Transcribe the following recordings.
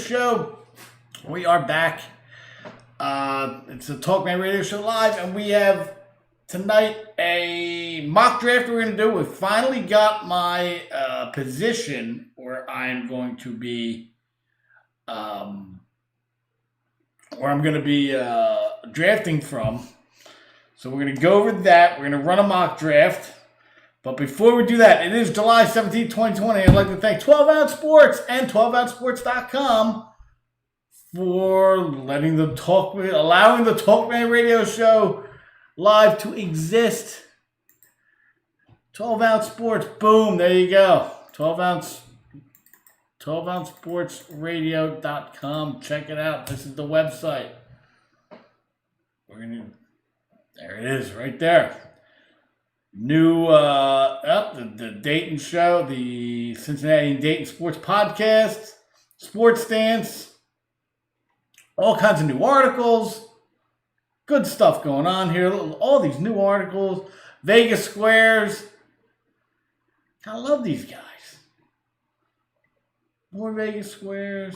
Show. We are back. It's a Talkman Radio Show live, and we have tonight a mock draft we're going to do. We finally got my position where I'm going to be, drafting from. So we're going to go over that. We're going to run a mock draft. But before we do that, it is July 17, 2020. I'd like to thank 12 Ounce Sports and 12OunceSports.com for allowing the Talkman Radio Show live to exist. 12 Ounce Sports, boom, there you go. 12OunceSportsRadio.com. Check it out. This is the website. There it is, right there. New, the Dayton Show, the Cincinnati and Dayton Sports Podcast, Sports Stance, all kinds of new articles, good stuff going on here, all these new articles, Vegas Squares. I love these guys. More Vegas Squares.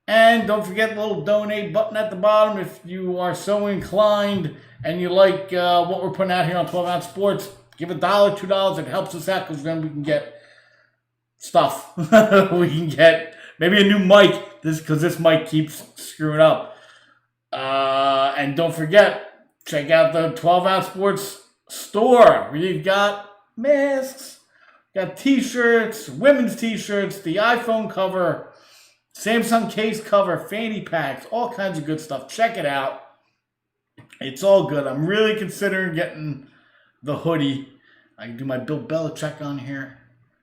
And don't forget the little donate button at the bottom if you are so inclined and you like what we're putting out here on 12 Ounce Sports. Give $1, $2. It helps us out because then we can get stuff. We can get maybe a new mic because this mic keeps screwing up. And don't forget, check out the 12 Ounce Sports store. We've got masks, got t-shirts, women's t-shirts, the iPhone cover, Samsung case cover, fanny packs, all kinds of good stuff. Check it out. It's all good. I'm really considering getting the hoodie. I can do my Bill Belichick on here.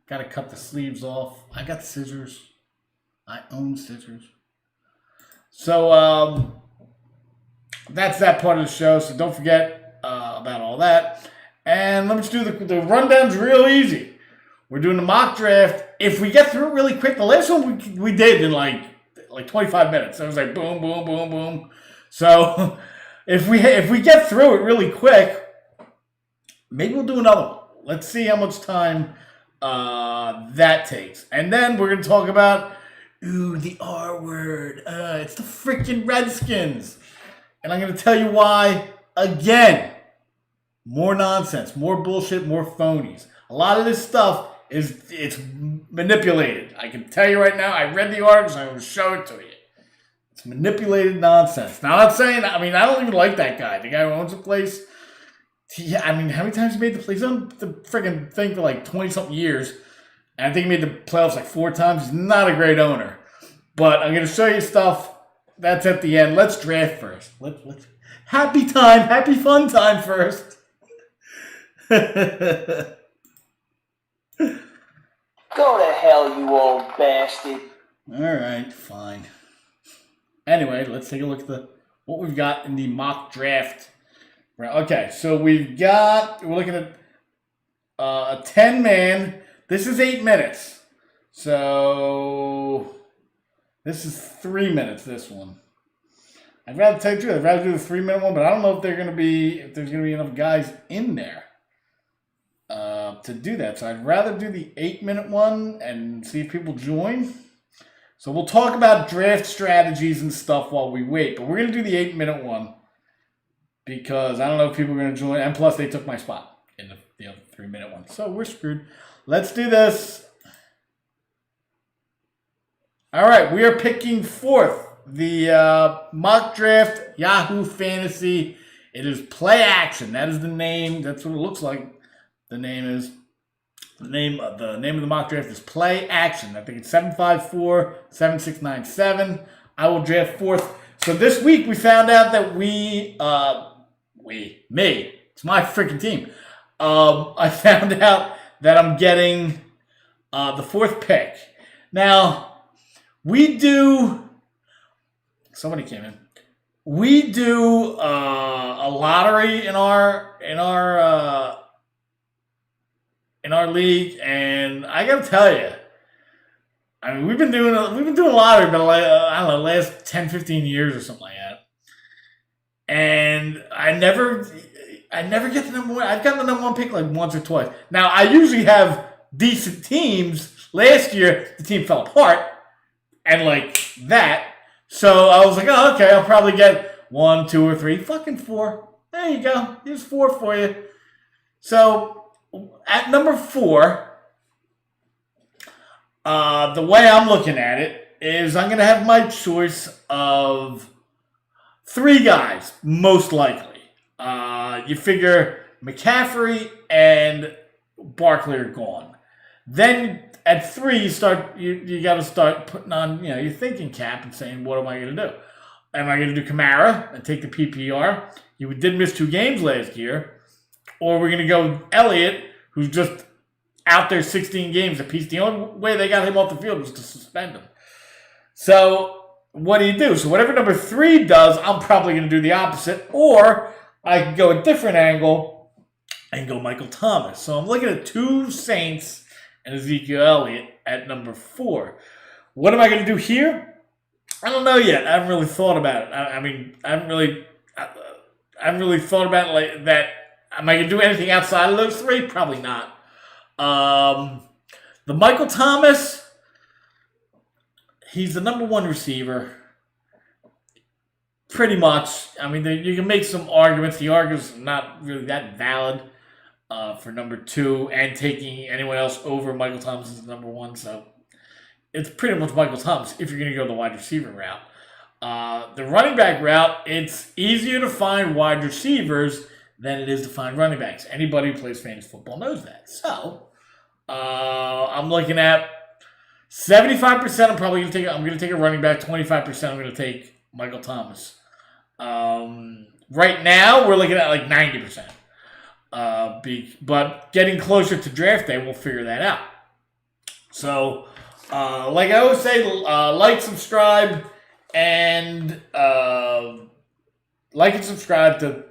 Got to cut the sleeves off. I got scissors. I own scissors. So that's that part of the show. So don't forget about all that. And let me just do the rundown's real easy. We're doing the mock draft. If we get through it really quick, the last one we did in like 25 minutes. It was like boom, boom, boom, boom. So if we get through it really quick, maybe we'll do another one. Let's see how much time that takes. And then we're going to talk about, the R word. It's the freaking Redskins. And I'm going to tell you why again. More nonsense, more bullshit, more phonies. A lot of this stuff it's manipulated. I can tell you right now, I read the articles, I will show it to you. It's manipulated nonsense. Now, I'm not saying, I don't even like that guy. The guy who owns the place. Yeah, how many times he made the place? He's on the freaking thing for like 20-something years. And I think he made the playoffs like 4 times. He's not a great owner. But I'm going to show you stuff. That's at the end. Let's draft first. Let's happy fun time first. Go to hell, you old bastard. All right, fine. Anyway, let's take a look at what we've got in the mock draft. Okay, so we're looking at a 10-man. This is 8 minutes. So this is 3 minutes, this one. I'd rather tell you the truth. I'd rather do the 3-minute one, but I don't know if there's going to be enough guys in there to do that. So I'd rather do the 8-minute one and see if people join. So we'll talk about draft strategies and stuff while we wait. But we're going to do the 8-minute one because I don't know if people are going to join. And plus, they took my spot in the 3-minute one. So we're screwed. Let's do this. All right, we are picking 4th. The mock draft, Yahoo Fantasy. It is Play Action. That is the name. That's what it looks like. The name of the mock draft is Play Action. I think it's 754-7697. I will draft 4th. So this week we found out that it's my freaking team. I found out that I'm getting the 4th pick. Now, somebody came in. We do a lottery in our league, and I gotta tell you, we've been doing a lottery, but like I don't know, last 10, 15 years or something like that. And I never get the number one. I've gotten the number one pick like once or twice. Now I usually have decent teams. Last year the team fell apart. and like that. So I was like, oh, okay, I'll probably get 1, 2, or 3. Fucking 4. There you go. Here's 4 for you. So at number 4, the way I'm looking at it is I'm going to have my choice of 3 guys, most likely. You figure McCaffrey and Barkley are gone. Then at 3, you got to start putting on your thinking cap and saying, what am I going to do? Am I going to do Kamara and take the PPR? He did miss 2 games last year. Or we're going to go Elliott, who's just out there 16 games apiece. The only way they got him off the field was to suspend him. So what do you do? So whatever number 3 does, I'm probably going to do the opposite. Or I can go a different angle and go Michael Thomas. So I'm looking at 2 Saints and Ezekiel Elliott at number 4. What am I going to do here? I don't know yet. I haven't really thought about it. I haven't really thought about it like that. Am I going to do anything outside of those 3? Probably not. The Michael Thomas, he's the number 1 receiver. Pretty much. I mean, you can make some arguments. The arguments are not really that valid for number 2 and taking anyone else over Michael Thomas as number 1. So it's pretty much Michael Thomas if you're going to go the wide receiver route. The running back route, it's easier to find wide receivers than it is to find running backs. Anybody who plays fantasy football knows that. So I'm looking at 75%. I'm going to take a running back. 25%. I'm going to take Michael Thomas. Right now we're looking at like 90%. But getting closer to draft day, we'll figure that out. So, like I always say, like, subscribe, and subscribe to.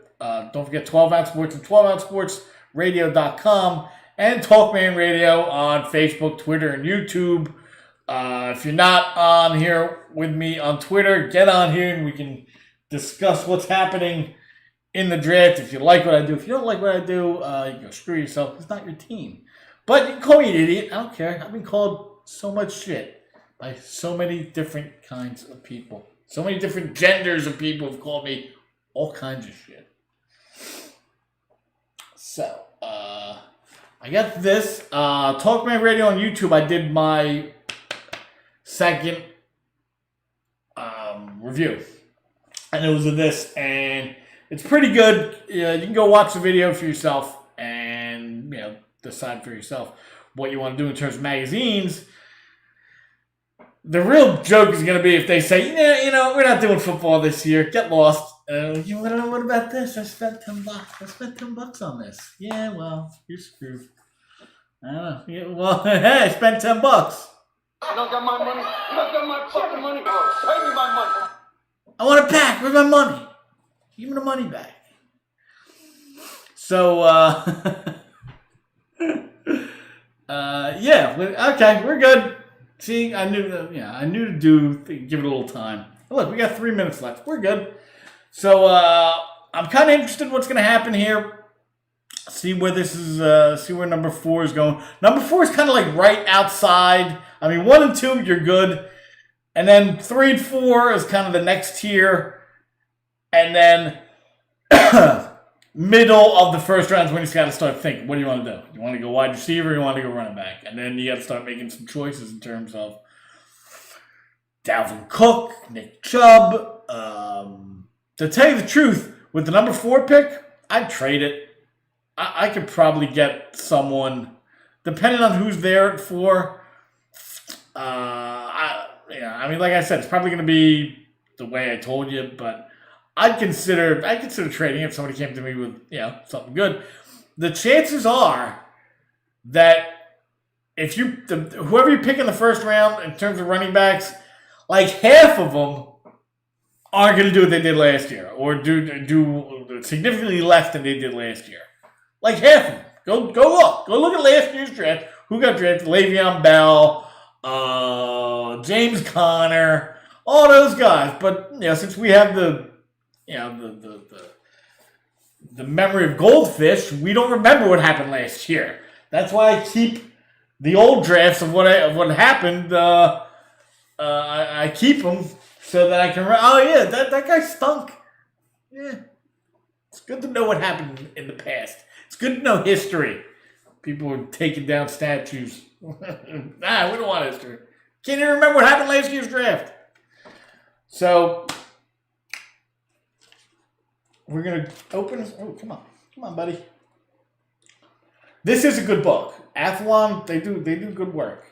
Don't forget 12 Ounce Sports and 12OunceSportsRadio.com and Talkman Radio on Facebook, Twitter, and YouTube. If you're not on here with me on Twitter, get on here and we can discuss what's happening in the draft. If you like what I do, if you don't like what I do, you can go screw yourself. It's not your team. But you can call me an idiot. I don't care. I've been called so much shit by so many different kinds of people. So many different genders of people have called me all kinds of shit. So, I got this. Talkman Radio on YouTube, I did my second review. And it was of this, and it's pretty good. You can go watch the video for yourself and decide for yourself what you want to do in terms of magazines. The real joke is going to be if they say, we're not doing football this year. Get lost. What about this? I spent $10. I spent $10 on this. Yeah, well, you're screwed. I don't know. Yeah, well, hey, I spent $10. You don't got my money. You don't got my fucking money. Pay me my money. I want it back. Where's my money? Give me the money back. So, yeah. Okay, we're good. See, I knew to give it a little time. Look, we got 3 minutes left. We're good. So, I'm kind of interested in what's going to happen here. See where number 4 is going. Number 4 is kind of like right outside. I mean, 1 and 2, you're good. And then 3 and 4 is kind of the next tier. And then middle of the first round is when you got to start thinking, what do you want to do? You want to go wide receiver or you want to go running back? And then you got to start making some choices in terms of Dalvin Cook, Nick Chubb. To tell you the truth, with the number 4 pick, I'd trade it. I could probably get someone, depending on who's there at 4. Like I said, it's probably going to be the way I told you, but I'd consider trading if somebody came to me with something good. The chances are that whoever you pick in the first round in terms of running backs, like half of them aren't going to do what they did last year, or do significantly less than they did last year. Like half of them. Go look at last year's draft. Who got drafted? Le'Veon Bell, James Conner, all those guys. But since we have the memory of goldfish, we don't remember what happened last year. That's why I keep the old drafts of what happened I keep them so that I can. Oh yeah, that guy stunk. Yeah, it's good to know what happened in the past. It's good to know history. People were taking down statues. Nah, we don't want history. Can't even remember what happened last year's draft. So we're gonna open this. Oh, come on, buddy. This is a good book. Athlon, they do good work.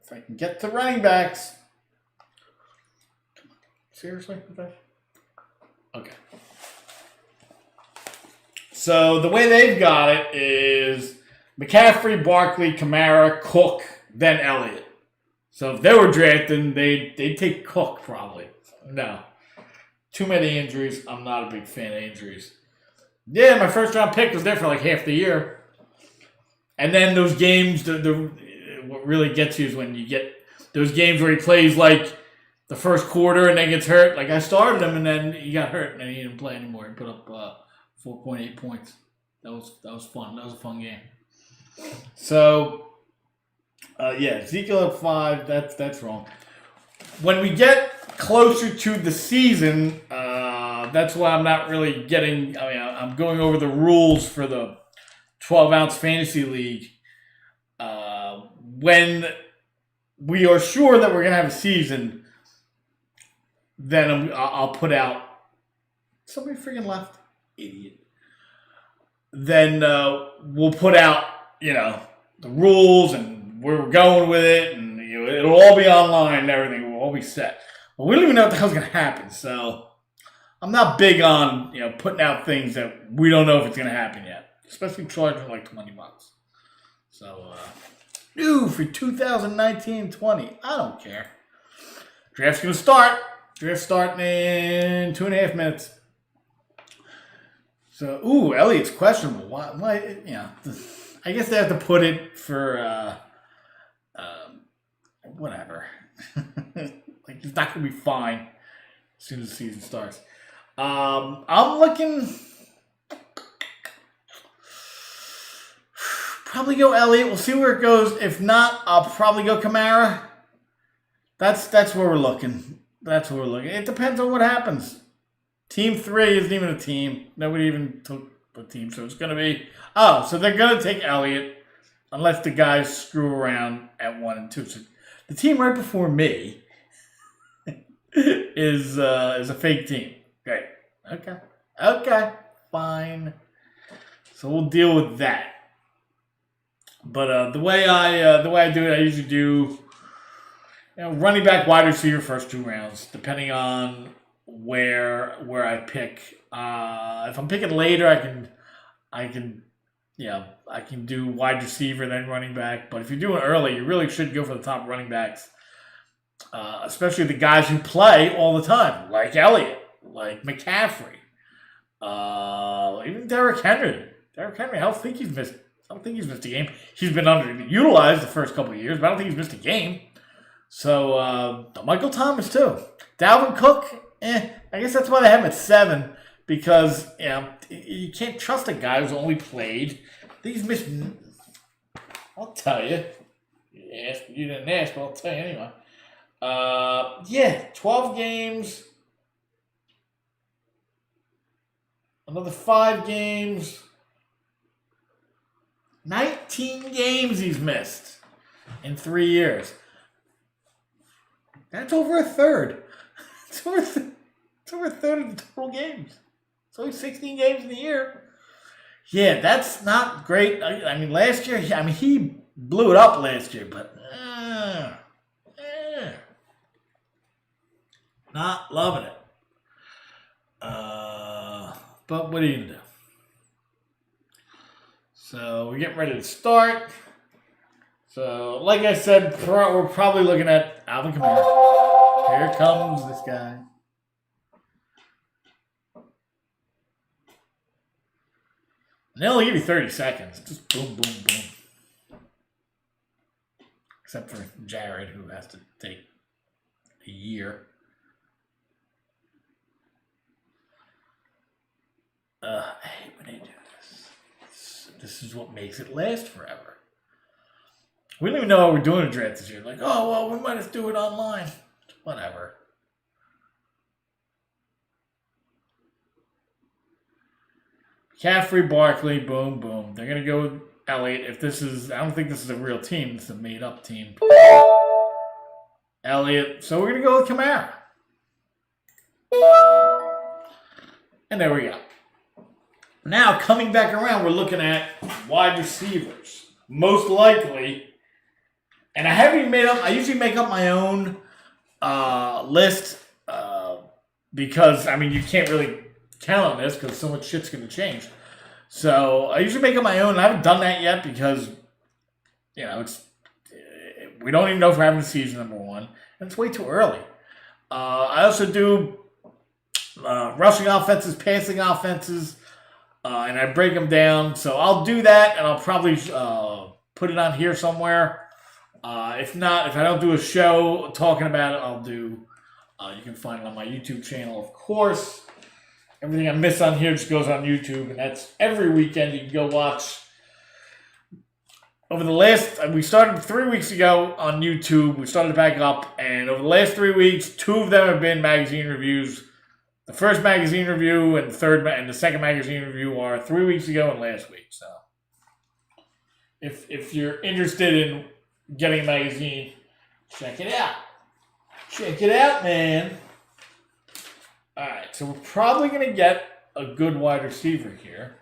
If I can get to running backs. Seriously? Okay. So the way they've got it is McCaffrey, Barkley, Kamara, Cook, then Elliott. So if they were drafting, they'd take Cook probably. No. Too many injuries. I'm not a big fan of injuries. Yeah, my first round pick was there for like half the year. And then those games, what really gets you is when you get those games where he plays like the first quarter and then gets hurt. Like I started him and then he got hurt and then he didn't play anymore. He put up 4.8 points. That was fun. That was a fun game. So, yeah, Ezekiel at 5. That's wrong. When we get closer to the season, that's why I'm not really getting. I mean, I'm going over the rules for the 12-ounce fantasy league. When we are sure that we're gonna have a season, then I'll put out. Somebody freaking left, idiot. Then we'll put out, the rules and where we're going with it, and it'll all be online and everything. We'll all be set. But we don't even know what the hell's gonna happen. So I'm not big on putting out things that we don't know if it's gonna happen yet, especially charging like $20. So for 2019-20, I don't care. Draft's gonna start. Draft starting in 2.5 minutes. So, Elliott's questionable. Why? I guess they have to put it for whatever. Like he's not gonna be fine as soon as the season starts. I'm looking. Probably go Elliott. We'll see where it goes. If not, I'll probably go Kamara. That's where we're looking. That's where we're looking. It depends on what happens. Team 3 isn't even a team. Nobody even took a team, so it's going to be... Oh, so they're going to take Elliott unless the guys screw around at 1 and 2. So the team right before me is a fake team. Great. Okay. Fine. So we'll deal with that. But the way I do it, I usually do running back, wide receiver, first 2 rounds, depending on where I pick. If I'm picking later, I can do wide receiver then running back. But if you're doing early, you really should go for the top running backs, especially the guys who play all the time, like Elliott, like McCaffrey, even Derrick Henry. Derrick Henry, I don't think he's missed a game. He's been underutilized the first couple of years, but I don't think he's missed a game. So Michael Thomas too. Dalvin Cook. I guess that's why they have him at 7, because you can't trust a guy who's only played. These missed. I'll tell you. You didn't ask, but I'll tell you anyway. 12 games. Another 5 games. 19 games he's missed in 3 years. That's over a third. It's over a third of the total games. It's only 16 games in a year. Yeah, that's not great. I mean, last year, he blew it up last year, but not loving it. But what are you going to do? So we're getting ready to start. So, like I said, we're probably looking at Alvin Kamara. Here comes this guy. And they'll give you 30 seconds. Just boom, boom, boom. Except for Jared, who has to take a year. I hate when they do this. This is what makes it last forever. We don't even know how we're doing a draft this year. Like, oh, well, we might have to do it online. Whatever. Caffrey, Barkley, boom, boom. They're going to go with Elliott. If this is, I don't think this is a real team. This is a made-up team. Elliott. So we're going to go with Kamara. And there we go. Now, coming back around, we're looking at wide receivers. Most likely, and I haven't even made up, I usually make up my own list because, I mean, you can't really count on this because so much shit's going to change. So I usually make up my own. I haven't done that yet because, you know, we don't even know if we're having a season, number one. And it's way too early. I also do rushing offenses, passing offenses, and I break them down. So I'll do that, and I'll probably put it on here somewhere. If not, if I don't do a show talking about it, I'll do, you can find it on my YouTube channel, of course. Everything I miss on here just goes on YouTube, and that's every weekend. You can go watch. Over the last, we started 3 weeks ago on YouTube. We started back up, and over the last 3 weeks, 2 of them have been magazine reviews. The first magazine review and the second magazine review are 3 weeks ago and last week. So, if you're interested in getting a magazine, check it out. Check it out, man. All right, so we're probably going to get a good wide receiver here.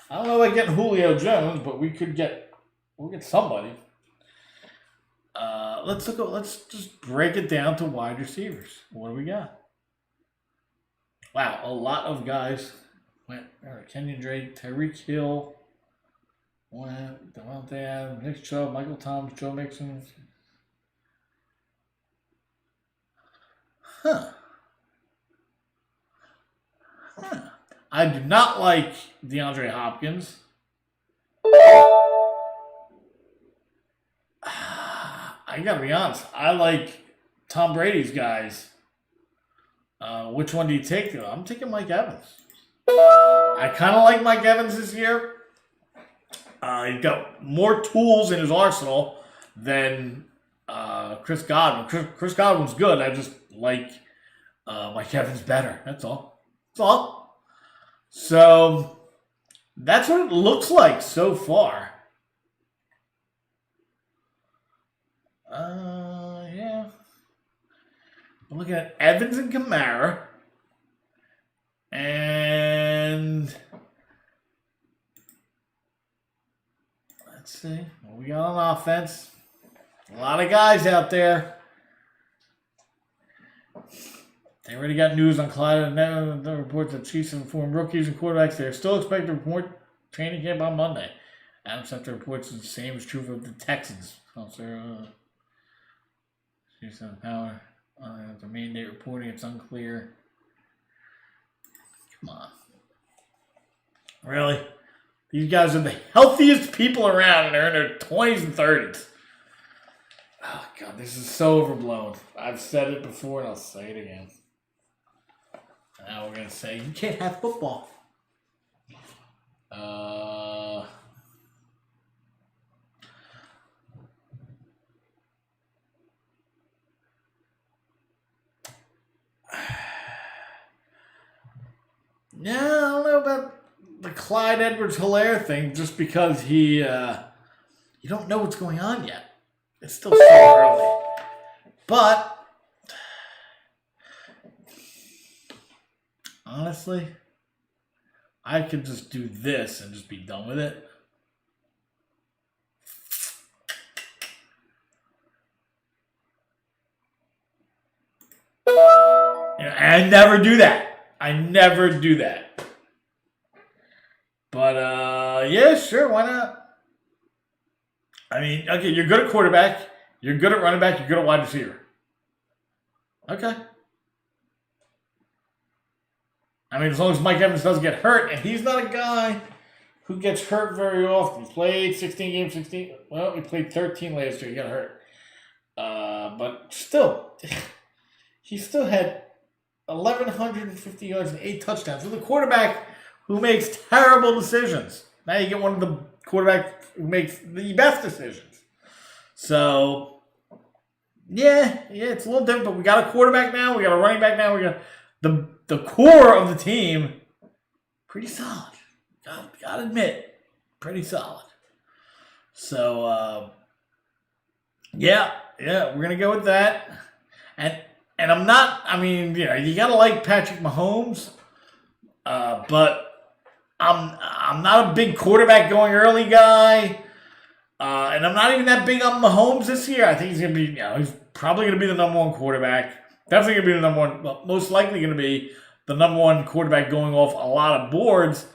I don't know about getting Julio Jones, but we'll get somebody. Let's just break it down to wide receivers. What do we got? Wow, a lot of guys went. All right, Kenyon Drake, Tyreek Hill, Devontae Adams, Nick Chubb, Michael Thomas, Joe Mixon. I do not like DeAndre Hopkins. I gotta be honest. I like Tom Brady's guys. Which one do you take, though? I'm taking Mike Evans. I kind of like Mike Evans this year. He's got more tools in his arsenal than Chris Godwin. Chris Godwin's good. I just like Mike Evans better. That's all. That's all. So that's what it looks like so far. Yeah. I'm looking at Evans and Kamara. And let's see what we got on offense. A lot of guys out there. They already got news on Clyde and the reports that Chiefs have informed rookies and quarterbacks they are still expected to report training camp on Monday. Adam Schefter reports the same is true for the Texans. Chiefs have the power. The main date reporting, it's unclear. Come on. Really? These guys are the healthiest people around, and they're in their 20s and 30s. Oh, God, this is so overblown. I've said it before, and I'll say it again. Now we're going to say, you can't have football. Yeah, I don't know about the Clyde Edwards-Helaire thing, just because you don't know what's going on yet. It's still so early. But honestly, I could just do this and just be done with it. I never do that. I never do that. But, yeah, sure, why not? I mean, okay, you're good at quarterback. You're good at running back. You're good at wide receiver. Okay. I mean, as long as Mike Evans doesn't get hurt, and he's not a guy who gets hurt very often. He played 16 games, well, he played 13 last year. He got hurt. But still, he still had 1,150 yards and 8 touchdowns with a quarterback who makes terrible decisions. Now you get one of the quarterbacks who makes the best decisions. So, yeah, it's a little different, but we got a quarterback now. We got a running back now. We got the core of the team, pretty solid. Got to admit, pretty solid. So, yeah, we're going to go with that. And I'm not, I mean, you got to like Patrick Mahomes, but I'm not a big quarterback going early guy. And I'm not even that big on Mahomes this year. I think he's going to be, he's probably going to be the number one quarterback. Definitely going to be the number one, well, most likely going to be the number one quarterback going off a lot of boards.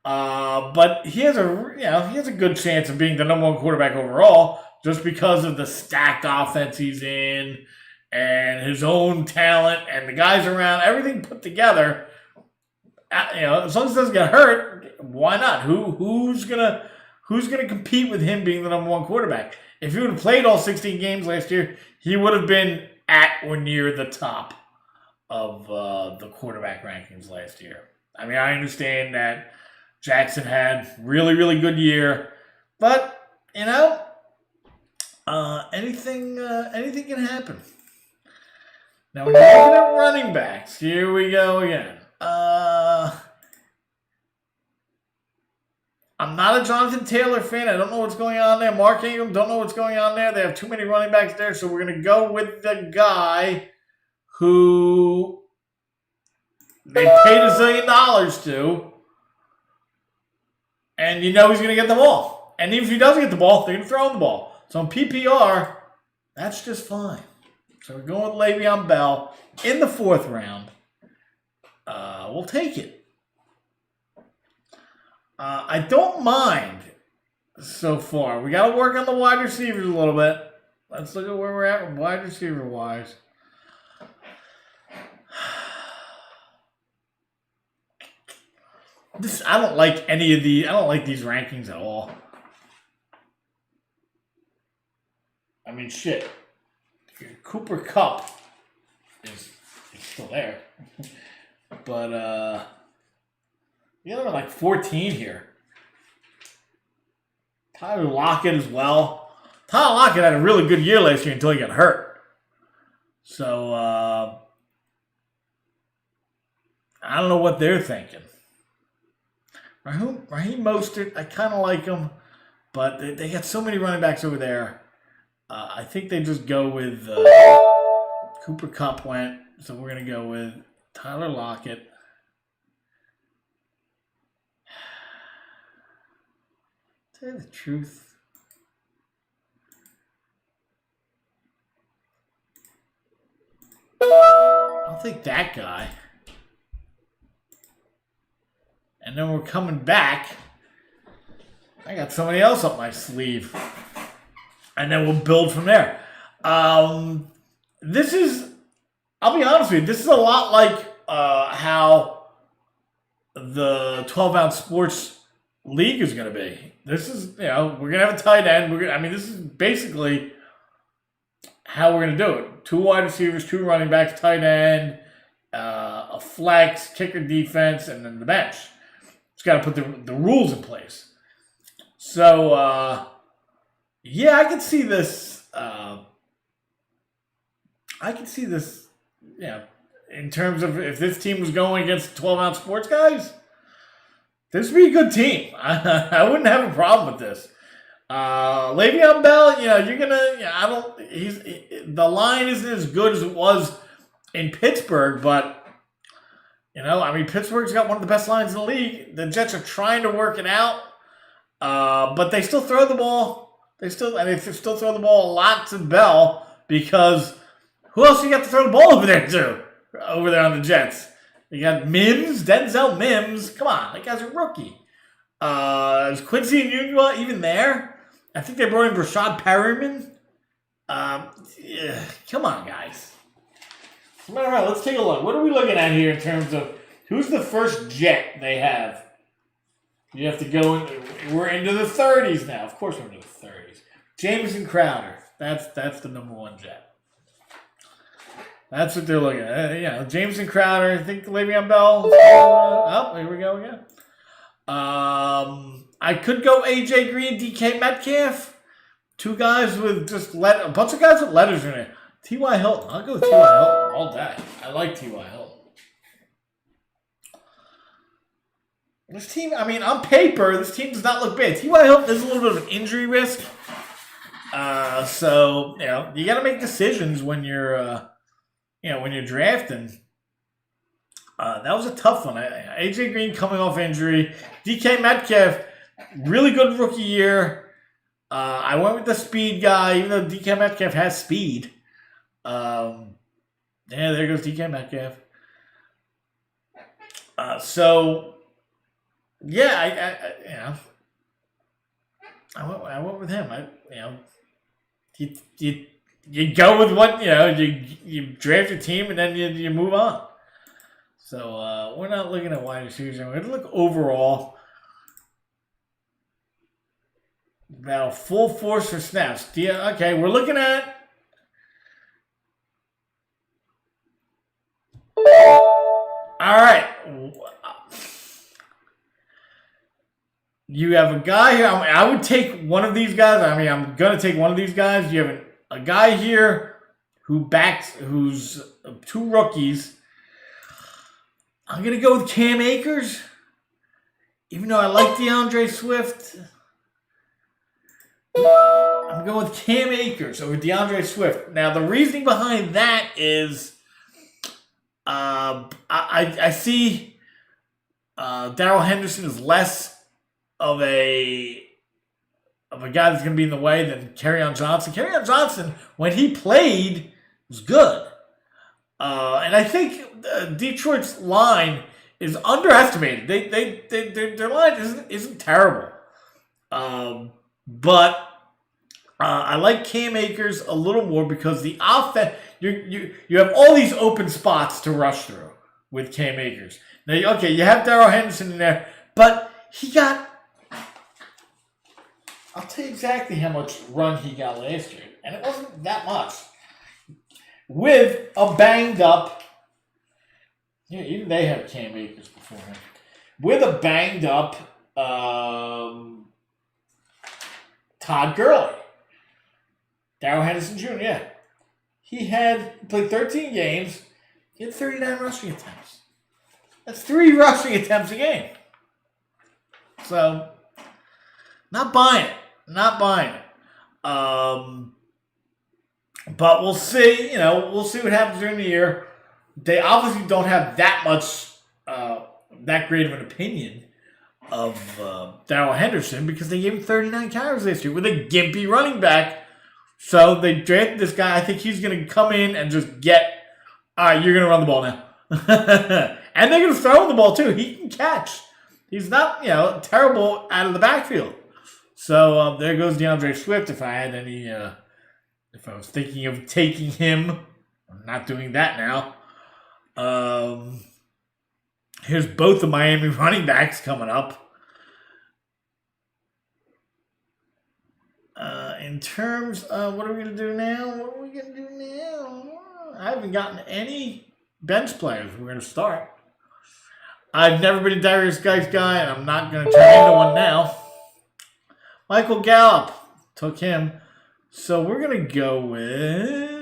But he has a good chance of being the number one quarterback overall just because of the stacked offense he's in and his own talent and the guys around, everything put together. As long as he doesn't get hurt, why not? Who's gonna compete with him being the number one quarterback? If he would have played all 16 games last year, he would have been at or near the top of the quarterback rankings last year. I mean, I understand that Jackson had really, really good year, but anything can happen. Now we're looking at running backs. Here we go again. I'm not a Jonathan Taylor fan. I don't know what's going on there. Mark Ingram, don't know what's going on there. They have too many running backs there, so we're going to go with the guy who they paid $1 zillion to, and he's going to get the ball. And even if he doesn't get the ball, they're going to throw him the ball. So in PPR, that's just fine. So we're going with Le'Veon Bell in the 4th round. We'll take it. I don't mind so far. We got to work on the wide receivers a little bit. Let's look at where we're at wide receiver wise. I don't like these rankings at all. I mean, shit. Cooper Kupp is still there. But, they're like 14 here. Tyler Lockett as well. Tyler Lockett had a really good year last year until he got hurt. So, I don't know what they're thinking. Raheem Mostert, I kind of like him, but they got so many running backs over there. I think they just go with Cooper Kupp went, so we're going to go with Tyler Lockett. To tell you the truth, I'll take that guy. And then we're coming back. I got somebody else up my sleeve. And then we'll build from there. This is, I'll be honest with you, this is a lot like how the 12-ounce sports league is going to be. This is, we're going to have a tight end. This is basically how we're going to do it. 2 wide receivers, 2 running backs, tight end, a flex, kicker defense, and then the bench. Just got to put the rules in place. So, I can see this. In terms of if this team was going against 12-ounce sports guys, this would be a good team. I wouldn't have a problem with this. Le'Veon Bell, the line isn't as good as it was in Pittsburgh, but Pittsburgh's got one of the best lines in the league. The Jets are trying to work it out, but they still throw the ball. They still throw the ball a lot to Bell because who else you got to throw the ball over there to? Over there on the Jets. You got Mims, Denzel Mims. Come on, that guy's a rookie. Is Quincy Enunwa even there? I think they brought in Rashad Perriman. Come on, guys. All right, let's take a look. What are we looking at here in terms of who's the first Jet they have? You have to go in. We're into the 30s now. Of course, we're into the 30s. Jamison Crowder. That's the number 1 Jet. That's what they're looking at. Jamison Crowder. I think Le'Veon Bell. Here we go again. I could go AJ Green, DK Metcalf. two guys with just a bunch of guys with letters in it. T.Y. Hilton. I'll go with T.Y. Hilton all day. I like T.Y. Hilton. This team, I mean, on paper, this team does not look bad. T.Y. Hilton is a little bit of an injury risk. So, you got to make decisions when you're, when you're drafting. That was a tough one. A.J. Green coming off injury. DK Metcalf, really good rookie year. I went with the speed guy, even though DK Metcalf has speed. There goes DK Metcalf. I went with him. You go with what you draft your team and then you move on. So we're not looking at wide receivers. We're going to look overall. Now full force for snaps. Okay, we're looking at. All right. You have a guy here. I would take one of these guys. I'm going to take one of these guys. You have a guy here who's two rookies. I'm going to go with Cam Akers. Even though I like DeAndre Swift. I'm going with Cam Akers over DeAndre Swift. Now, the reasoning behind that is I see Darrell Henderson is less of a guy that's going to be in the way than Kerryon Johnson. Kerryon Johnson, when he played, was good. And I think Detroit's line is underestimated. Their line isn't terrible. But I like Cam Akers a little more because the offense, you have all these open spots to rush through with Cam Akers. Now, you have Darrell Henderson in there, but he got, I'll tell you exactly how much run he got last year, and it wasn't that much. With a banged up, even they had Cam Akers before him. With a banged up Todd Gurley. Darrell Henderson Jr., He played 13 games. He had 39 rushing attempts. That's 3 rushing attempts a game. So, not buying it. Not buying it. But we'll see. We'll see what happens during the year. They obviously don't have that much, that great of an opinion of Darrell Henderson because they gave him 39 carries last year with a gimpy running back. So they drafted this guy. I think he's going to come in and just get, all right, you're going to run the ball now. And they're going to throw the ball too. He can catch. He's not, terrible out of the backfield. So there goes DeAndre Swift. If I had any, if I was thinking of taking him, I'm not doing that now. Here's both the Miami running backs coming up. In terms of what are we going to do now? I haven't gotten any bench players. We're going to start. I've never been a Darius Geis guy, and I'm not going to turn into one now. Michael Gallup took him. So we're going to go with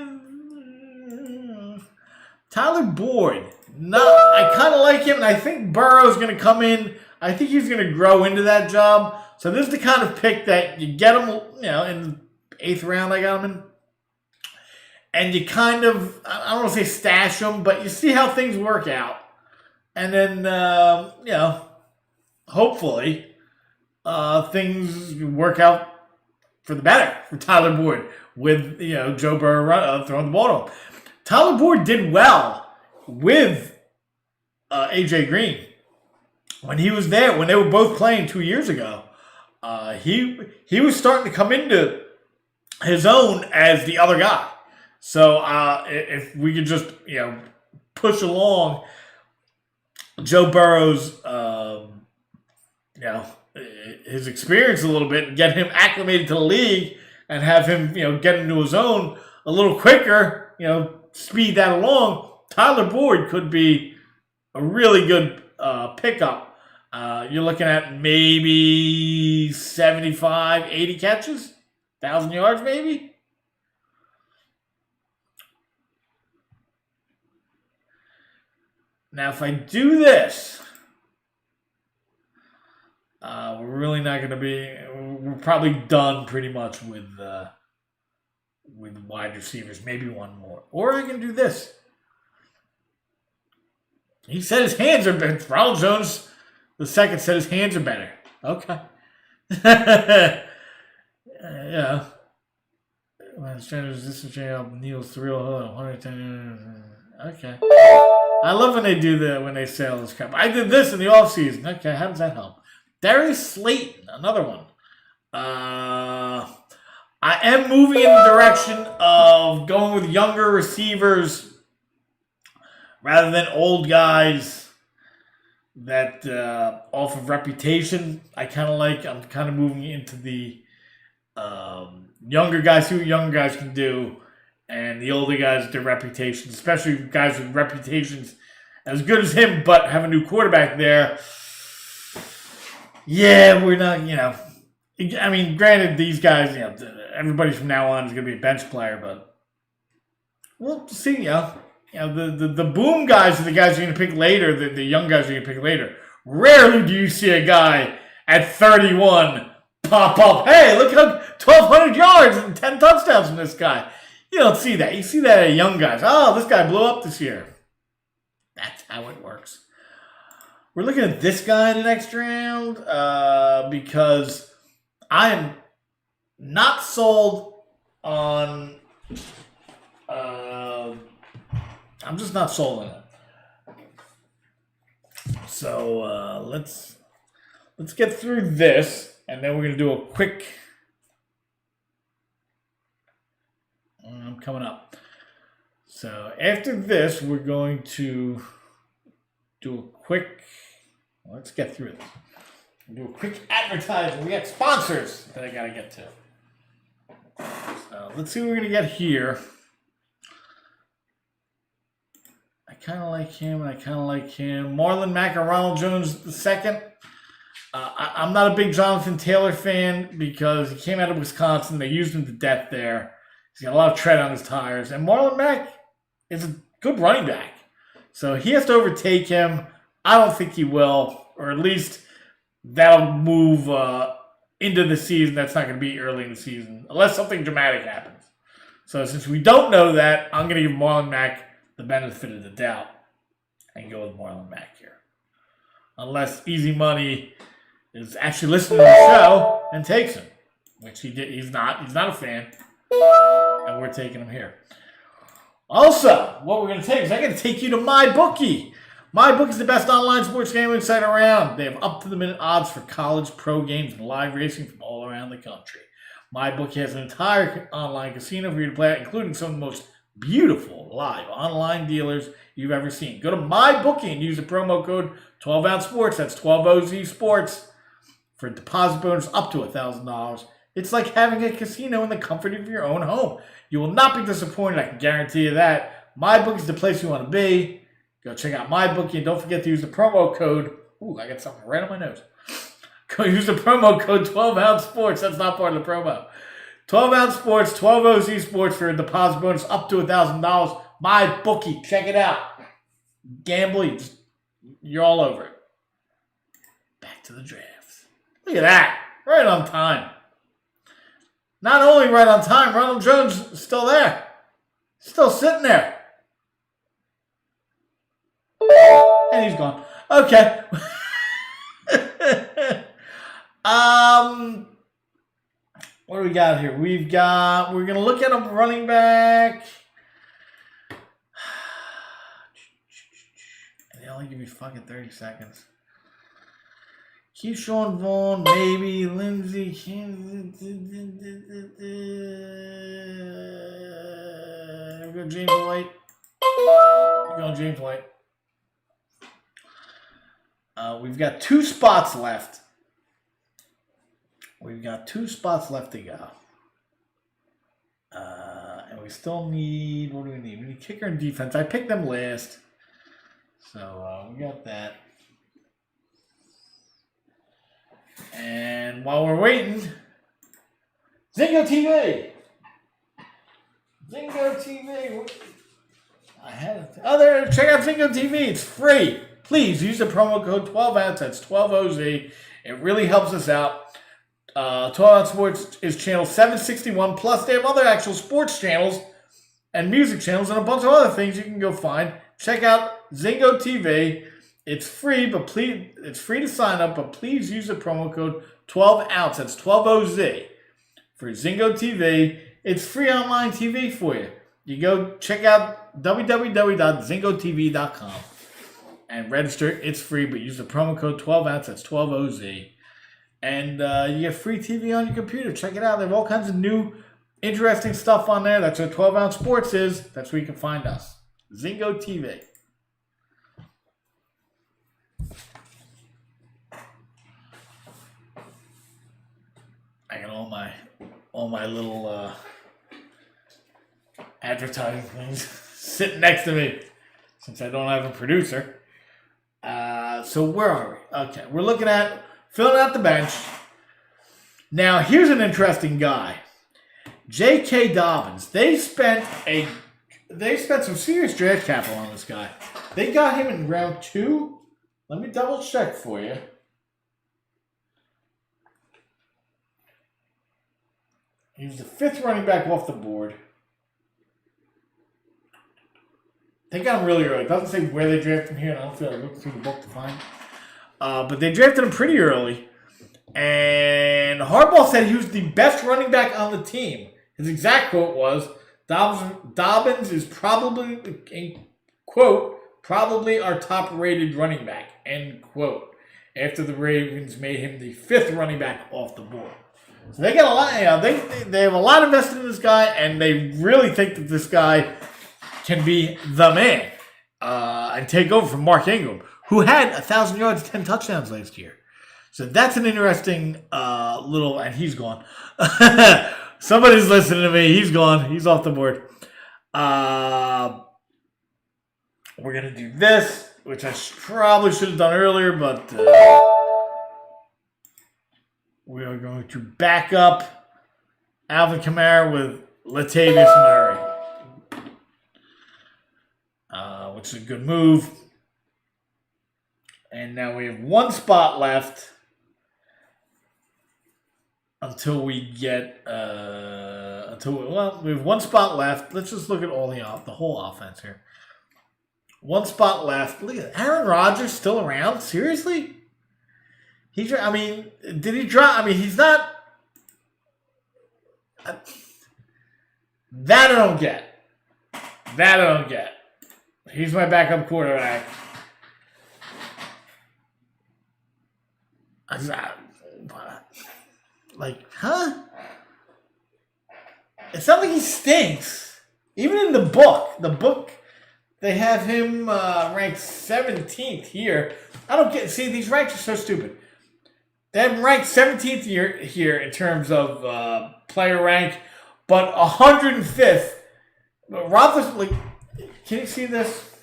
Tyler Boyd. I kind of like him, and I think Burrow's going to come in. I think he's going to grow into that job. So this is the kind of pick that you get him, in the 8th round I got him in. And you kind of, I don't want to say stash him, but you see how things work out. And then, hopefully, things work out for the better for Tyler Boyd with, Joe Burrow throwing the ball to him. Tyler Boyd did well with A.J. Green. When he was there, when they were both playing 2 years ago, he was starting to come into his own as the other guy. So if we could just push along Joe Burrow's his experience a little bit and get him acclimated to the league and have him get into his own a little quicker, speed that along, Tyler Boyd could be a really good pickup. You're looking at maybe 75, 80 catches 1,000 yards maybe? Now, if I do this, we're really not going to be. We're probably done pretty much with wide receivers. Maybe one more, or I can do this. He said his hands are better. Ronald Jones, the second, said his hands are better. Okay. Yeah. This is Neil's thrill. 110. Okay. I love when they do when they say all this crap. I did this in the offseason. Okay, how does that help? Darius Slayton, another one. I am moving in the direction of going with younger receivers rather than old guys that off of reputation. I'm kind of moving into the younger guys, see what younger guys can do, and the older guys, their reputations, especially guys with reputations as good as him, but have a new quarterback there. Yeah, we're not, I mean, granted, these guys, everybody from now on is going to be a bench player, but we'll see, the boom guys are the guys you're going to pick later, the young guys you're going to pick later. Rarely do you see a guy at 31 pop up, hey, look how 1,200 yards and 10 touchdowns from this guy. You don't see that. You see that at young guys. Oh, this guy blew up this year. That's how it works. We're looking at this guy in the next round because I am not sold on. I'm just not sold on it. So let's get through this, and then we're gonna do a quick. I'm coming up. So after this, we're going to do a quick. Let's get through this. We'll do a quick advertisement. We got sponsors that I gotta get to. So let's see what we're gonna get here. I kind of like him, and I kind of like him. Marlon Mack and Ronald Jones II. I'm not a big Jonathan Taylor fan because he came out of Wisconsin. They used him to death there. He's got a lot of tread on his tires. And Marlon Mack is a good running back. So he has to overtake him. I don't think he will. Or at least that'll move into the season. That's not going to be early in the season. Unless something dramatic happens. So since we don't know that, I'm going to give Marlon Mack the benefit of the doubt. And go with Marlon Mack here. Unless Easy Money is actually listening to the show and takes him. Which he did. He's not. He's not a fan. And we're taking him here. Also, what we're going to take is I'm going to take you to MyBookie. MyBookie is the best online sports gambling site around. They have up-to-the-minute odds for college, pro games, and live racing from all around the country. MyBookie has an entire online casino for you to play at, including some of the most beautiful live online dealers you've ever seen. Go to MyBookie and use the promo code 12OunceSports. That's 12OZ Sports for a deposit bonus up to $1,000. It's like having a casino in the comfort of your own home. You will not be disappointed, I can guarantee you that. MyBookie is the place you want to be. Go check out MyBookie and don't forget to use the promo code. Ooh, I got something right on my nose. Go use the promo code 12OunceSports. That's not part of the promo. 12Ounce Sports, 12OZ Sports for a deposit bonus up to $1,000. MyBookie, check it out. Gambling, you're all over it. Back to the drafts. Look at that. Right on time. Not only right on time, Ronald Jones is still there. Still sitting there. And he's gone. Okay. What do we got here? We're going to look at a running back. And they only give me fucking 30 seconds. Keyshawn Vaughn, maybe. Lindsey. We're going James White. We're going James White. We've got 2 spots left. We've got 2 spots left to go. And we still need, what do we need? We need kicker and defense. I picked them last. So we got that. And while we're waiting, Zingo TV. Zingo TV. I had it. Check out Zingo TV. It's free. Please use the promo code 12ounce. That's 12OZ. It really helps us out. 12 Ounce Sports is channel 761. Plus, they have other actual sports channels and music channels and a bunch of other things you can go find. Check out Zingo TV. It's free, it's free to sign up, but please use the promo code 12ounce. That's 12OZ for Zingo TV. It's free online TV for you. You go check out www.zingotv.com and register. It's free, but use the promo code 12ounce. That's 12OZ. And you get free TV on your computer. Check it out. They have all kinds of new, interesting stuff on there. That's what 12 Ounce Sports is. That's where you can find us. Zingo TV. I got all my little advertising things sitting next to me since I don't have a producer. So where are we? Okay, we're looking at filling out the bench. Now, here's an interesting guy. J.K. Dobbins. They spent some serious draft capital on this guy. They got him in round 2. Let me double check for you. He was the 5th running back off the board. They got him really early. It doesn't say where they drafted him here. I don't feel like looking through the book to find. But they drafted him pretty early. And Harbaugh said he was the best running back on the team. His exact quote was, Dobbins is probably, in quote, probably our top-rated running back, end quote, after the Ravens made him the 5th running back off the board. So they got a lot, they have a lot invested in this guy, and they really think that this guy can be the man and take over from Mark Ingram, who had 1,000 yards, 10 touchdowns last year. So that's an interesting and he's gone. Somebody's listening to me. He's gone. He's off the board. We're going to do this, which I probably should have done earlier, but we are going to back up Alvin Kamara with Latavius Murray, which is a good move. And now we have one spot left until we get we have one spot left. Let's just look at the whole offense here. One spot left. Look at Aaron Rodgers still around. Seriously? Did he drop? I mean, he's not. That I don't get. He's my backup quarterback. Huh? It's not like he stinks. Even in the book, they have him ranked 17th here. I don't get. See, these ranks are so stupid. They have him ranked 17th here in terms of player rank, but 105th. Roethlisberger, can you see this?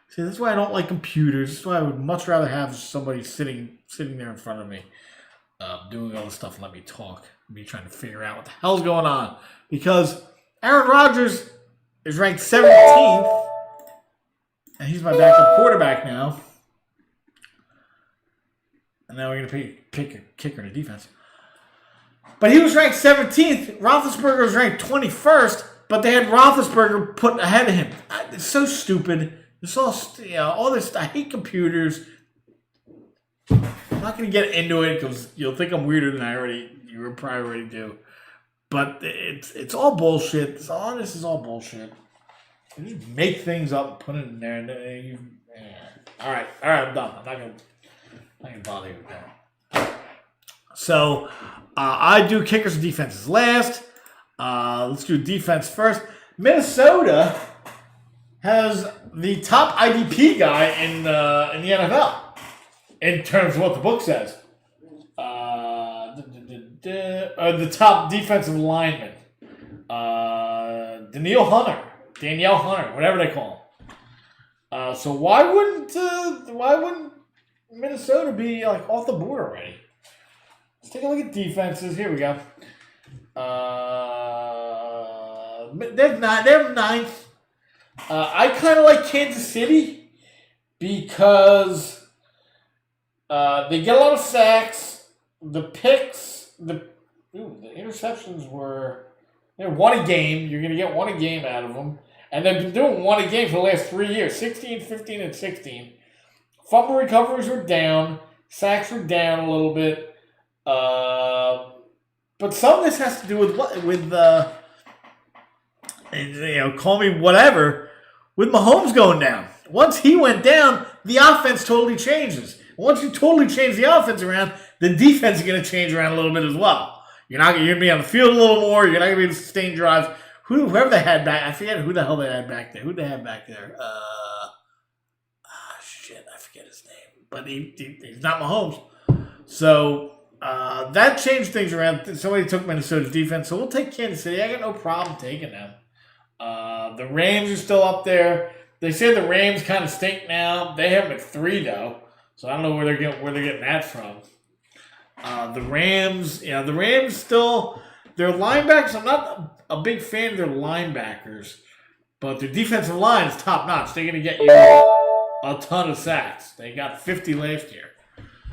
See, this is why I don't like computers. This is why I would much rather have somebody sitting there in front of me, doing all this stuff and let me talk. Me trying to figure out what the hell's going on. Because Aaron Rodgers is ranked 17th, and he's my backup quarterback now. And now we're going to pick a kicker in the defense. But he was ranked 17th. Roethlisberger was ranked 21st, but they had Roethlisberger put ahead of him. It's so stupid. It's all, all this. I hate computers. I'm not going to get into it because you'll think I'm weirder than you probably already do. But it's all bullshit. All this is all bullshit. You just make things up and put it in there. All right, I'm done. I'm not going to bother you with that. So, I do kickers and defenses last. Let's do defense first. Minnesota has the top IDP guy in the NFL in terms of what the book says. The top defensive lineman, Danielle Hunter, whatever they call him. So why wouldn't Minnesota be like off the board already? Let's take a look at defenses. Here we go. They're ninth. I kind of like Kansas City because they get a lot of sacks. The picks, the interceptions were they won a game. You're going to get one a game out of them. And they've been doing one a game for the last 3 years, 16, 15, and 16. Fumble recoveries were down. Sacks were down a little bit. But some of this has to do with call me whatever, with Mahomes going down. Once he went down, the offense totally changes. Once you totally change the offense around, the defense is going to change around a little bit as well. You're going to be on the field a little more. You're not going to be able to sustain drives. Whoever they had back, I forget who the hell they had back there. Who they had back there? I forget his name. But he's not Mahomes. So that changed things around. Somebody took Minnesota's defense, so we'll take Kansas City. I got no problem taking them. The Rams are still up there. They say the Rams kind of stink now. They have them at 3 though, so I don't know where they're getting that from. The Rams still their linebackers. I'm not a big fan of their linebackers, but their defensive line is top notch. They're gonna get you a ton of sacks. They got 50 last year.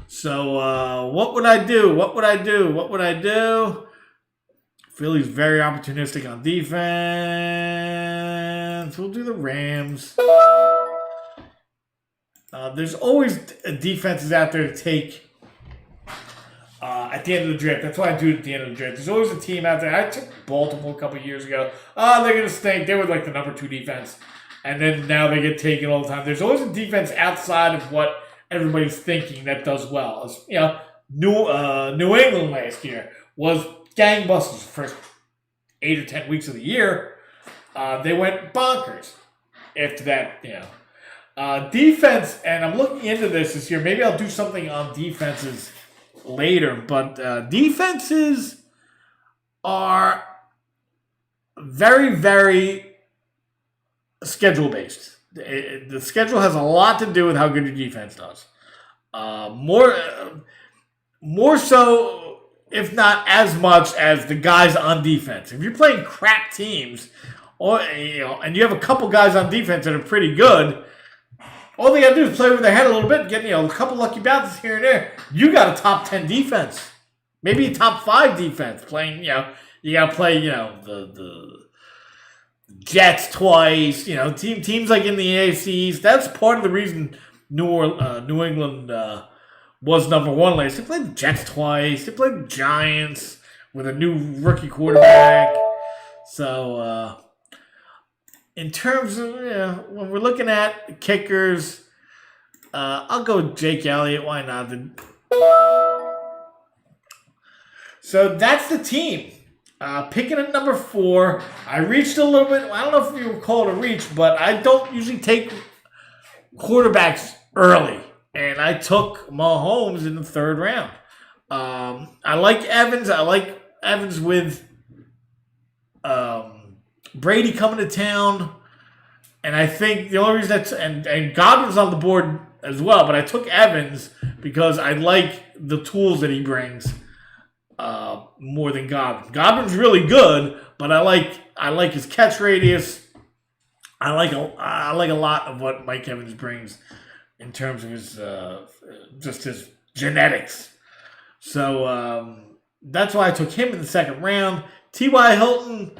So what would I do? Philly's very opportunistic on defense. We'll do the Rams. There's always defenses out there to take at the end of the draft. That's why I do it at the end of the draft. There's always a team out there. I took Baltimore a couple years ago. They're going to stink. They were like the number 2 defense. And then now they get taken all the time. There's always a defense outside of what everybody's thinking that does well. New England last year was gangbusters the first 8 or 10 weeks of the year. They went bonkers after that, defense, and I'm looking into this year. Maybe I'll do something on defenses later, but defenses are very, very schedule-based. The schedule has a lot to do with how good your defense does. More so, if not as much as the guys on defense. If you're playing crap teams, and you have a couple guys on defense that are pretty good, all they got to do is play over their head a little bit, get a couple lucky bounces here and there. You got a top 10 defense, maybe a top 5 defense. Playing, you got to play, the Jets twice. Teams like in the AFC East. That's part of the reason New England was number 1 last. They played the Jets twice. They played the Giants with a new rookie quarterback. So, in terms of when we're looking at kickers, I'll go with Jake Elliott. Why not? So that's the team. Picking at number 4, I reached a little bit. I don't know if you would call it a reach, but I don't usually take quarterbacks early. And I took Mahomes in the 3rd round. I like Evans. I like Evans with Brady coming to town. And I think the only reason and Godwin's on the board as well, but I took Evans because I like the tools that he brings more than Godwin. Godwin's really good, but I like his catch radius. I like a lot of what Mike Evans brings in terms of his just his genetics. So that's why I took him in the 2nd round. T.Y. Hilton.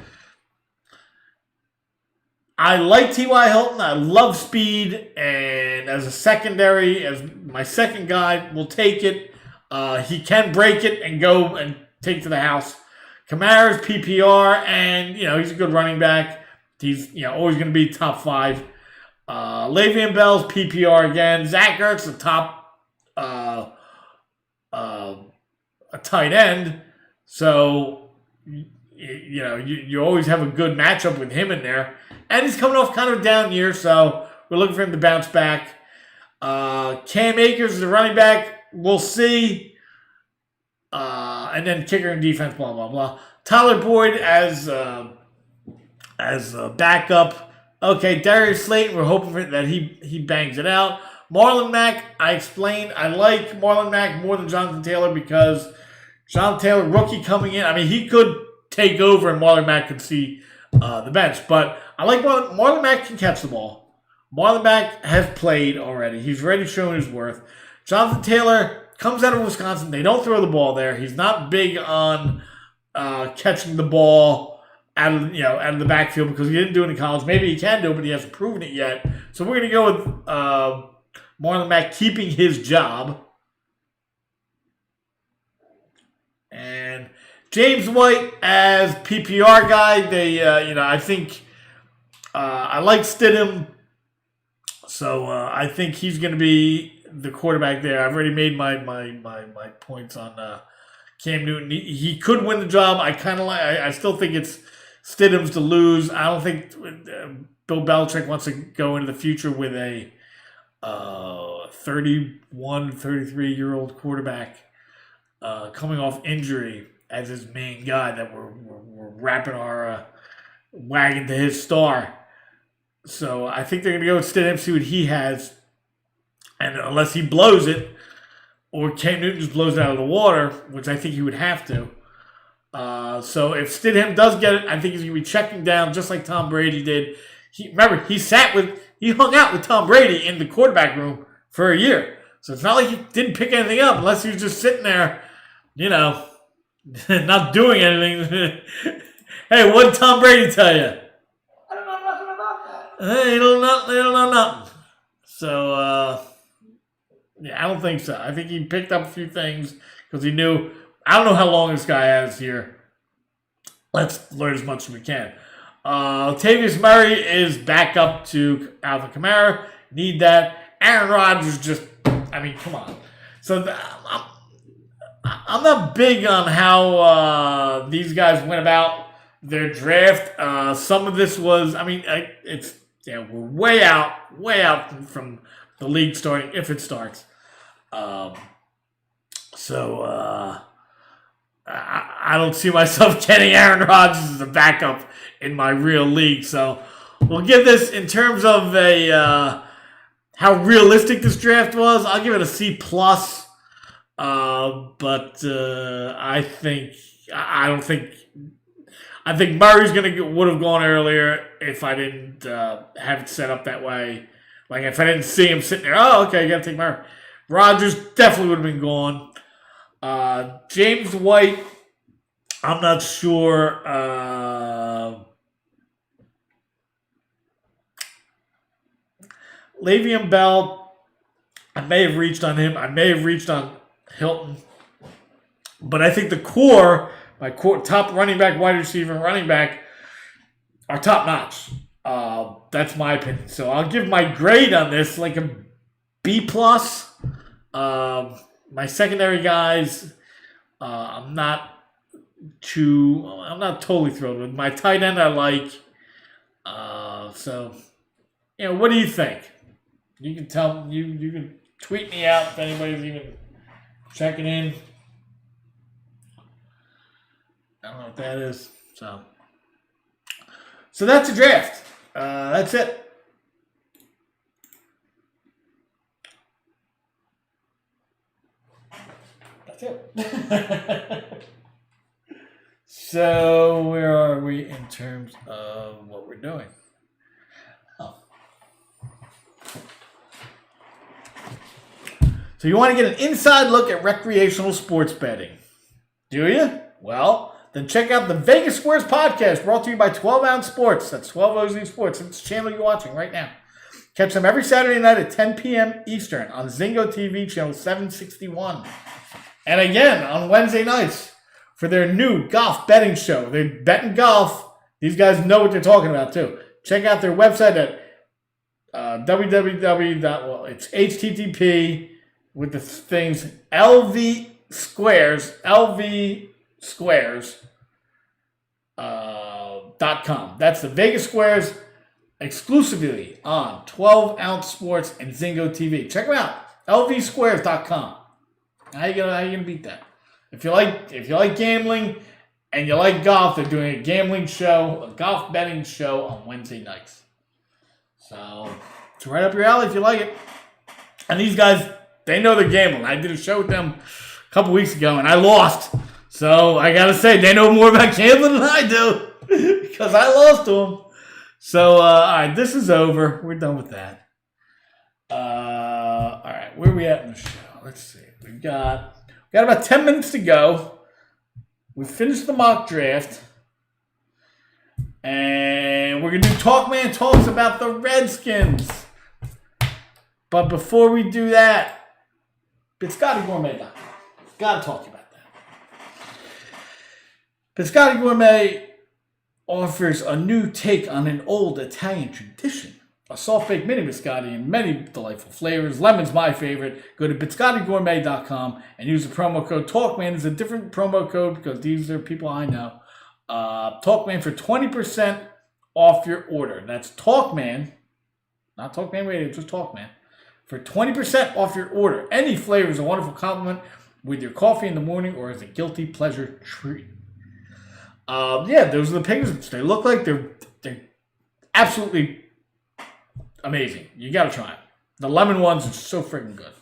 I like T.Y. Hilton. I love speed. And as a secondary, as my second guy, will take it. He can break it and go and take to the house. Kamara's PPR, and, he's a good running back. He's, always going to be top 5. Le'Veon Bell's PPR again. Zach Ertz, the top a tight end. So, you always have a good matchup with him in there. And he's coming off kind of a down year, so we're looking for him to bounce back. Cam Akers is the running back. We'll see. And then kicker and defense, blah, blah, blah. Tyler Boyd as a backup. Okay, Darius Slayton, we're hoping that he bangs it out. Marlon Mack, I explained. I like Marlon Mack more than Jonathan Taylor because Jonathan Taylor, rookie coming in, he could take over and Marlon Mack can see the bench. But I like Marlon Mack can catch the ball. Marlon Mack has played already. He's already shown his worth. Jonathan Taylor comes out of Wisconsin. They don't throw the ball there. He's not big on catching the ball out of the backfield because he didn't do it in college. Maybe he can do it, but he hasn't proven it yet. So we're going to go with Marlon Mack keeping his job. And James White as PPR guy. I think I like Stidham, so I think he's going to be the quarterback there. I've already made my points on Cam Newton. He could win the job. I still think it's Stidham's to lose. I don't think Bill Belichick wants to go into the future with a 31, 33-year-old quarterback coming off injury as his main guy that we're wrapping our wagon to his star. So I think they're going to go with Stidham, see what he has. And unless he blows it, or Cam Newton just blows it out of the water, which I think he would have to. So if Stidham does get it, I think he's going to be checking down just like Tom Brady did. He hung out with Tom Brady in the quarterback room for a year. So it's not like he didn't pick anything up unless he was just sitting there, not doing anything. Hey, what did Tom Brady tell you? I don't know nothing about that. Hey, you don't know nothing. So, I don't think so. I think he picked up a few things because he knew, I don't know how long this guy has here. Let's learn as much as we can. Latavius Murray is back up to Alvin Kamara. Need that. Aaron Rodgers come on. So I'm not big on how these guys went about their draft. Some of this was, we're way out from the league starting, if it starts. I don't see myself getting Aaron Rodgers as a backup in my real league. So we'll give this, in terms of how realistic this draft was, I'll give it a C+. I think Murray's would have gone earlier if I didn't have it set up that way. Like if I didn't see him sitting there, okay, you got to take Murray. Rodgers definitely would have been gone. James White, I'm not sure. Le'Veon Bell, I may have reached on him. I may have reached on Hilton. But I think the core, my top running back, wide receiver, running back, are top notch. That's my opinion. So I'll give my grade on this like a B+. My secondary guys, I'm not totally thrilled with. My tight end I like. What do you think? You can tell you can tweet me out if anybody's even checking in. I don't know what that is. So that's a draft. That's it. That's it. So where are we in terms of what we're doing? So you want to get an inside look at recreational sports betting. Do you? Well, then check out the Vegas Squares podcast, brought to you by 12 Ounce Sports. That's 12 OZ Sports. It's the channel you're watching right now. Catch them every Saturday night at 10 p.m. Eastern on Zingo TV, channel 761. And again, on Wednesday nights for their new golf betting show. They're betting golf. These guys know what they're talking about, too. Check out their website at it's HTTP with the things lvsquares.com. That's the Vegas Squares exclusively on 12 Ounce Sports and Zingo TV. Check them out. lvsquares.com. How you gonna beat that? If you like gambling and you like golf, they're doing a gambling show, a golf betting show on Wednesday nights. So it's right up your alley if you like it. And these guys, they know they're gambling. I did a show with them a couple weeks ago and I lost. So I gotta say, they know more about gambling than I do because I lost to them. So all right, this is over. We're done with that. All right, where are we at in the show? Let's see. We've got about 10 minutes to go. We finished the mock draft. And we're going to do Talkman Talks about the Redskins. But before we do that, BiscottiGourmet.com. Got to talk to you about that. Biscotti Gourmet offers a new take on an old Italian tradition. A soft-baked mini biscotti in many delightful flavors. Lemon's my favorite. Go to BiscottiGourmet.com and use the promo code TALKMAN. It's a different promo code because these are people I know. Talkman for 20% off your order. That's Talkman, not Talkman Radio, just Talkman. For 20% off your order. Any flavor is a wonderful compliment with your coffee in the morning or as a guilty pleasure treat. Those are the pigments. They look like they're absolutely amazing. You gotta try them. The lemon ones are so freaking good.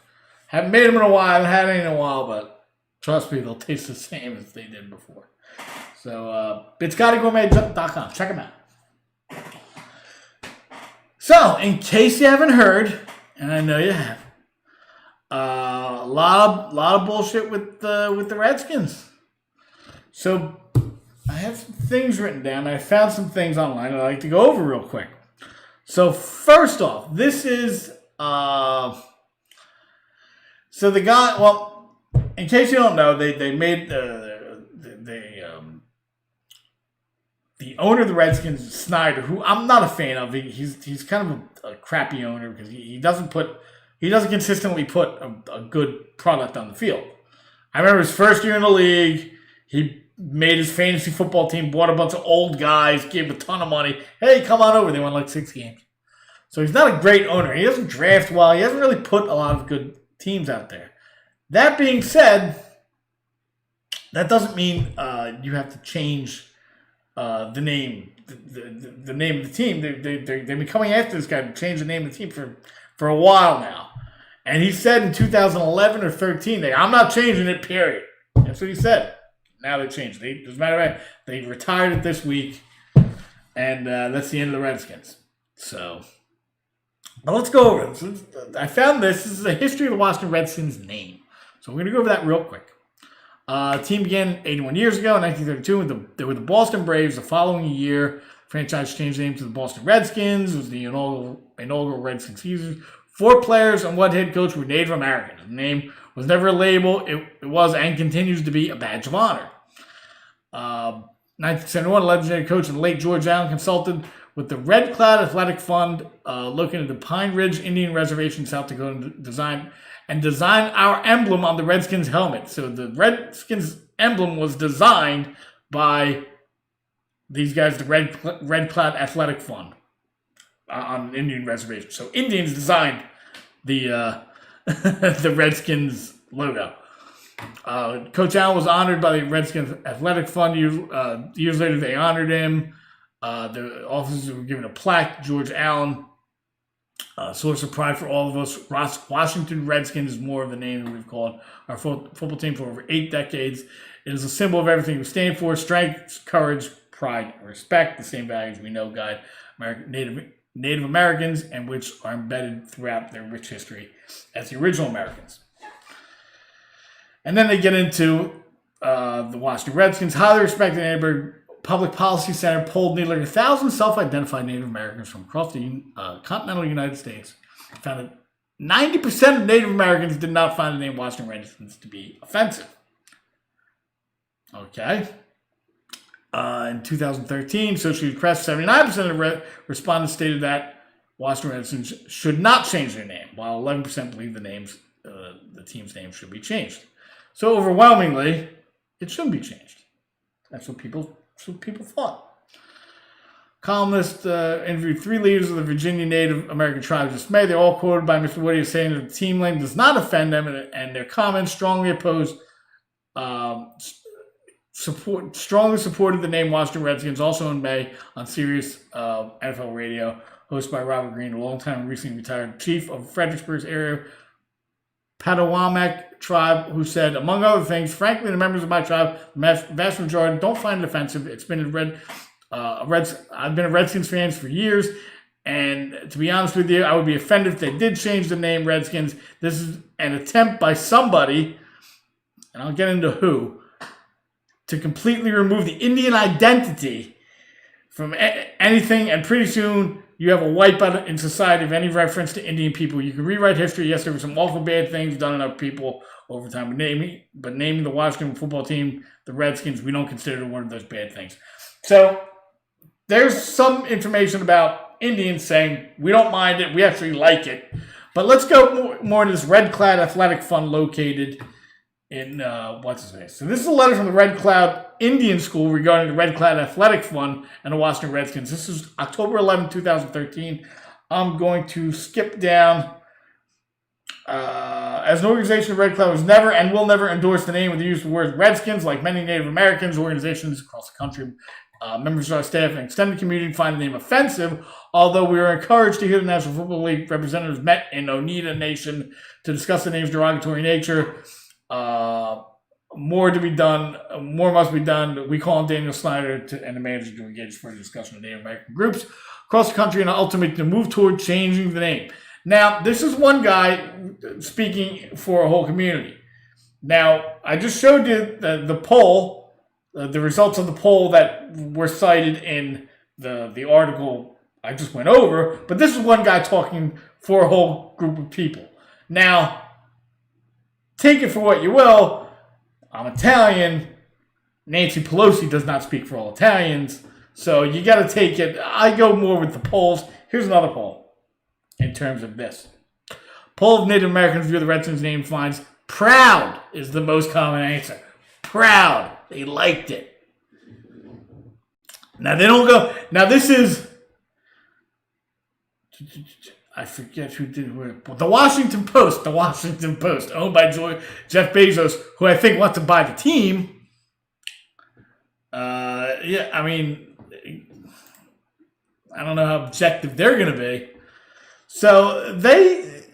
Haven't made them in a while. Haven't had any in a while, but trust me, they'll taste the same as they did before. So, BiscottiGourmet.com. Check them out. So, in case you haven't heard, and I know you have, a lot of bullshit with the Redskins. So, I have some things written down. I found some things online I'd like to go over real quick. So, first off, this is so the guy. Well, in case you don't know, they made the owner of the Redskins, Snyder, who I'm not a fan of. He's kind of a crappy owner because he doesn't consistently put a good product on the field. I remember his first year in the league, he made his fantasy football team, bought a bunch of old guys, gave a ton of money. Hey, come on over. They won like 6 games. So he's not a great owner. He doesn't draft well. He hasn't really put a lot of good teams out there. That being said, that doesn't mean you have to change the name, the name of the team. They've been coming after this guy to change the name of the team for a while now. And he said in 2011 or 13, I'm not changing it, period. That's what he said. Now they changed it. As a matter of fact, they retired it this week. And that's the end of the Redskins. So, now let's go over it. So, I found this. This is a history of the Washington Redskins name. So we're going to go over that real quick. Team began 81 years ago in 1932. They were the Boston Braves. The following year, franchise changed the name to the Boston Redskins. It was the inaugural Redskins season. 4 players and 1 head coach were Native Americans. The name was never a label. It was and continues to be a badge of honor. 1971, legendary coach and late George Allen consulted with the Red Cloud Athletic Fund, located at the Pine Ridge Indian Reservation, South Dakota, design our emblem on the Redskins helmet. So the Redskins emblem was designed by these guys, the Red Cloud Athletic Fund on an Indian reservation. So Indians designed the the Redskins logo. Coach Allen was honored by the Redskins Athletic Fund. Years later, they honored him. The officers were given a plaque. George Allen, source of pride for all of us. Washington Redskins is more of the name that we've called our football team for over 8 decades. It is a symbol of everything we stand for: strength, courage, pride, and respect. The same values we know guide Native Americans, and which are embedded throughout their rich history as the original Americans. And then they get into the Washington Redskins. Highly respected Annenberg Public Policy Center polled nearly 1,000 self-identified Native Americans from across the continental United States. Found that 90% of Native Americans did not find the name Washington Redskins to be offensive. Okay. In 2013, Associated Press, 79% of the respondents stated that Washington Redskins should not change their name, while 11% believe the team's name should be changed. So overwhelmingly, it shouldn't be changed. That's what people thought. Columnist interviewed 3 leaders of the Virginia Native American tribe dismay. They're all quoted by Mr. Woody as saying that the team name does not offend them, and their comments strongly supported the name Washington Redskins. Also in May on Sirius NFL Radio, hosted by Robert Green, a longtime and recently retired chief of Fredericksburg's area Patawamek tribe, who said, among other things, frankly, the members of my tribe, the vast majority, don't find it offensive. It's been I've been a Redskins fan for years, and to be honest with you, I would be offended if they did change the name Redskins. This is an attempt by somebody, and I'll get into who, to completely remove the Indian identity from anything, and pretty soon you have a wipeout in society of any reference to Indian people. You can rewrite history. Yes, there were some awful bad things done to our people over time, but naming the Washington football team the Redskins, we don't consider it one of those bad things. So there's some information about Indians saying, we don't mind it, we actually like it. But let's go more into this Red Cloud Athletic Fund located in, what's his name? So this is a letter from the Red Cloud Indian School regarding the Red Cloud Athletic Fund and the Washington Redskins. This is October 11, 2013. I'm going to skip down. As an organization, the Red Cloud was never and will never endorse the name or the use of the word Redskins. Like many Native Americans, organizations across the country, members of our staff and extended community find the name offensive, although we were encouraged to hear the National Football League representatives met in Oneida Nation to discuss the name's derogatory nature. More to be done. More must be done. We call on Daniel Snyder and the manager to engage further discussion with Native American groups across the country and ultimately to move toward changing the name. Now, this is one guy speaking for a whole community. Now, I just showed you the poll, the results of the poll that were cited in the article I just went over, but this is one guy talking for a whole group of people. Now, take it for what you will. I'm Italian. Nancy Pelosi does not speak for all Italians, so you got to take it. I go more with the polls. Here's another poll in terms of this. Poll of Native Americans view the Redskins name finds proud is the most common answer. Proud. They liked it. Now they don't go. Now this is. I forget who did it. The Washington Post. The Washington Post, owned by Jeff Bezos, who I think wants to buy the team. Yeah, I mean, I don't know how objective they're going to be. So the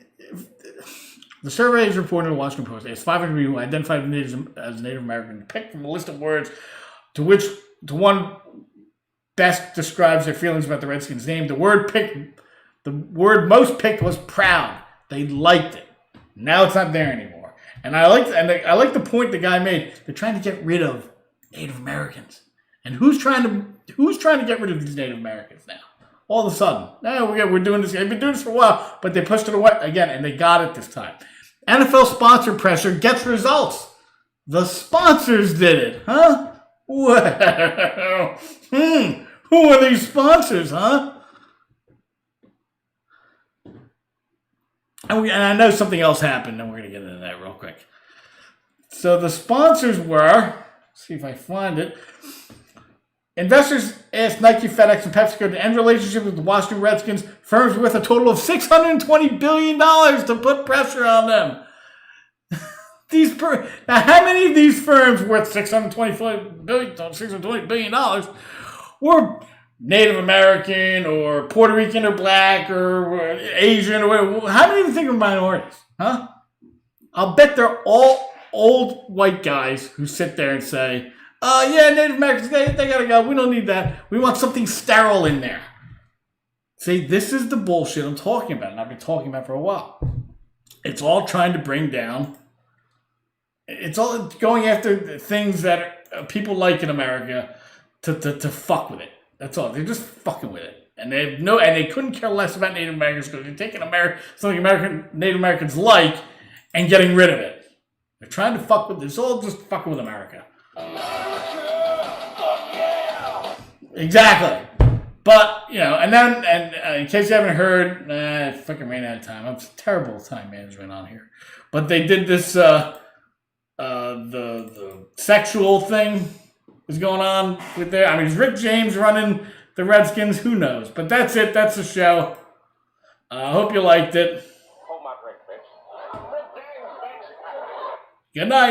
survey is reported in the Washington Post. It's 500 people who identified as Native American, picked from a list of words to which the one best describes their feelings about the Redskins name. The word most picked was proud. They liked it. Now it's not there anymore. And I like the point the guy made. They're trying to get rid of Native Americans. And who's trying to get rid of these Native Americans now? All of a sudden, we're doing this. They've been doing this for a while, but they pushed it away again, and they got it this time. NFL sponsor pressure gets results. The sponsors did it, huh? Well, who are these sponsors, huh? And I know something else happened, and we're going to get into that real quick. So the sponsors were, let's see if I find it. Investors asked Nike, FedEx, and PepsiCo to end relationships with the Washington Redskins, firms worth a total of $620 billion to put pressure on them. Now, how many of these firms worth $620 billion were Native American or Puerto Rican or black or Asian or whatever? How many of you think are minorities? Huh? I'll bet they're all old white guys who sit there and say, yeah, Native Americans, they gotta go. We don't need that. We want something sterile in there. See, this is the bullshit I'm talking about, and I've been talking about for a while. It's all trying to bring down. It's all going after things that people like in America to fuck with it. That's all. They're just fucking with it, and they couldn't care less about Native Americans because they're taking something Native Americans like and getting rid of it. They're trying to fuck with. It's all just fucking with America. Exactly. But, and in case you haven't heard, I fucking ran out of time. I'm terrible time management on here. But they did this, the sexual thing is going on with there. I mean, is Rick James running the Redskins? Who knows? But that's it. That's the show. I hope you liked it. Hold my break, bitch. Good night.